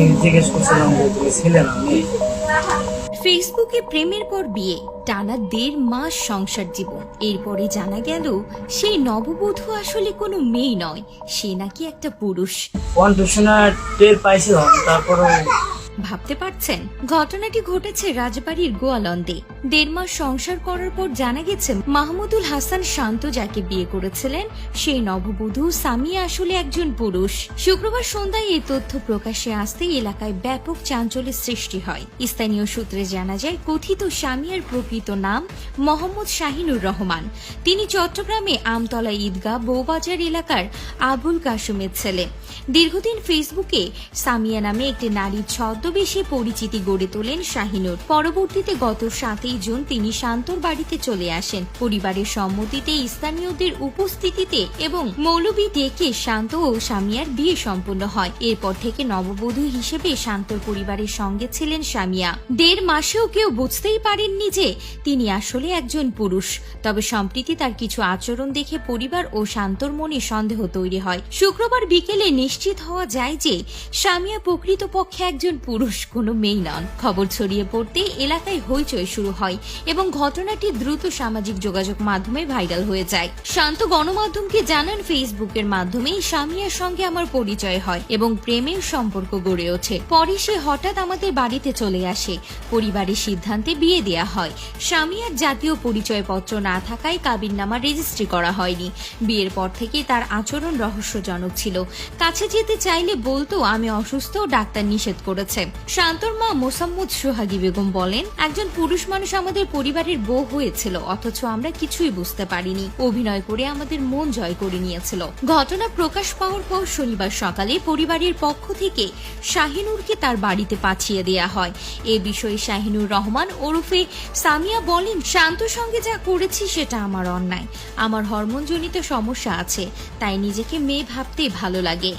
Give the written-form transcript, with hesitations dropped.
আমি জিজ্ঞেস করছিলাম যে তুমি ছেলে না মেয়ে। ফেসবুকে প্রেমের পর বিয়ে, টানা 1.5 মাস সংসার জীবন। এরপরে জানা গেল সেই নববধূ আসলে কোনো মেয়ে নয়, সে নাকি একটা পুরুষ। কণ্ঠশোনা টের পাইছিলাম, তারপরও ভাবতে পারছেন, ঘটনাটি ঘটেছে রাজবাড়ির গোয়ালন্দে। 1.5 মাস সংসার করার পর জানা গেছে মাহমুদুল হাসান শান্ত যাকে বিয়ে করেছিলেন সেই নববধূ সামিয়া আসলে একজন পুরুষ। শুক্রবার সন্ধ্যায় এই তথ্য প্রকাশ্যে আসতেই এলাকায় ব্যাপক চাঞ্চল্যের সৃষ্টি হয়। স্থানীয় সূত্রে জানা যায়, কথিত সামিয়ার প্রকৃত নাম মোহাম্মদ শাহিনুর রহমান। তিনি চট্টগ্রামে আমতলা ঈদগাহ বউবাজার এলাকার আবুল কাসুমের ছেলে। দীর্ঘদিন ফেসবুকে সামিয়া নামে একটি নারীর ছদ্মবেশে পরিচিতি গড়ে তোলেন শাহিনুর। পরবর্তীতে গত 7 জুন তিনি শান্তর বাড়িতে চলে আসেন। পরিবারের সম্মতিতে, স্থানীয়দের উপস্থিতিতে এবং মৌলবি ডেকে শান্ত ও সামিয়ার বিয়ে সম্পন্ন হয়। এরপর থেকে নববধূ হিসেবে শান্তর পরিবারের সঙ্গে ছিলেন সামিয়া। 1.5 মাসেও কেউ বুঝতেই পারেননি যে তিনি আসলে একজন পুরুষ। তবে সম্প্রতি তার কিছু আচরণ দেখে পরিবার ও শান্তর মনে সন্দেহ তৈরি হয়। শুক্রবার বিকেলে নিশ্চিত হওয়া যায় যে সামিয়া প্রকৃতপক্ষে একজন পুরুষ, কোনো মেয়ে নন। খবর ছড়িয়ে পড়তে এলাকায় হইচই শুরু হয় এবং ঘটনাটি দ্রুত সামাজিক যোগাযোগ মাধ্যমে ভাইরাল হয়ে যায়। শান্ত গণমাধ্যমকে জানান, ফেসবুকের মাধ্যমেই সামিয়ার সঙ্গে আমার পরিচয় হয় এবং প্রেমের সম্পর্ক গড়ে ওঠে। পরে সে হঠাৎ আমাদের বাড়িতে চলে আসে। পরিবারের সিদ্ধান্তে বিয়ে দেয়া হয়। সামিয়ার জাতীয় পরিচয়পত্র না থাকায় কাবিননামা রেজিস্ট্রি করা হয়নি। বিয়ের পর থেকে তার আচরণ রহস্যজনক ছিল। কাছে যেতে চাইলে বলতো আমি অসুস্থ, ডাক্তার নিষেধ করেছে। শান্তর মা মোসাম্মদ সোহাগী বেগম বলেন, একজন পুরুষ মানুষ আমাদের পরিবারের বউ হয়েছিল, অথচ আমরা কিছুই বুঝতে পারিনি। অভিনয় করে আমাদের মন জয় করে নিয়েছিল। ঘটনা প্রকাশ পাওয়ার পর শনিবার সকালে পরিবারের পক্ষ থেকে শাহিনুরকে তার বাড়িতে পাঠিয়ে দেয়া হয়। এ বিষয়ে শাহিনুর রহমান ওরফে সামিয়া বলেন, শান্তর সঙ্গে যা করেছি সেটা আমার অন্যায়। আমার হরমোনজনিত সমস্যা আছে, তাই নিজেকে মেয়ে ভাবতে ভালো লাগে।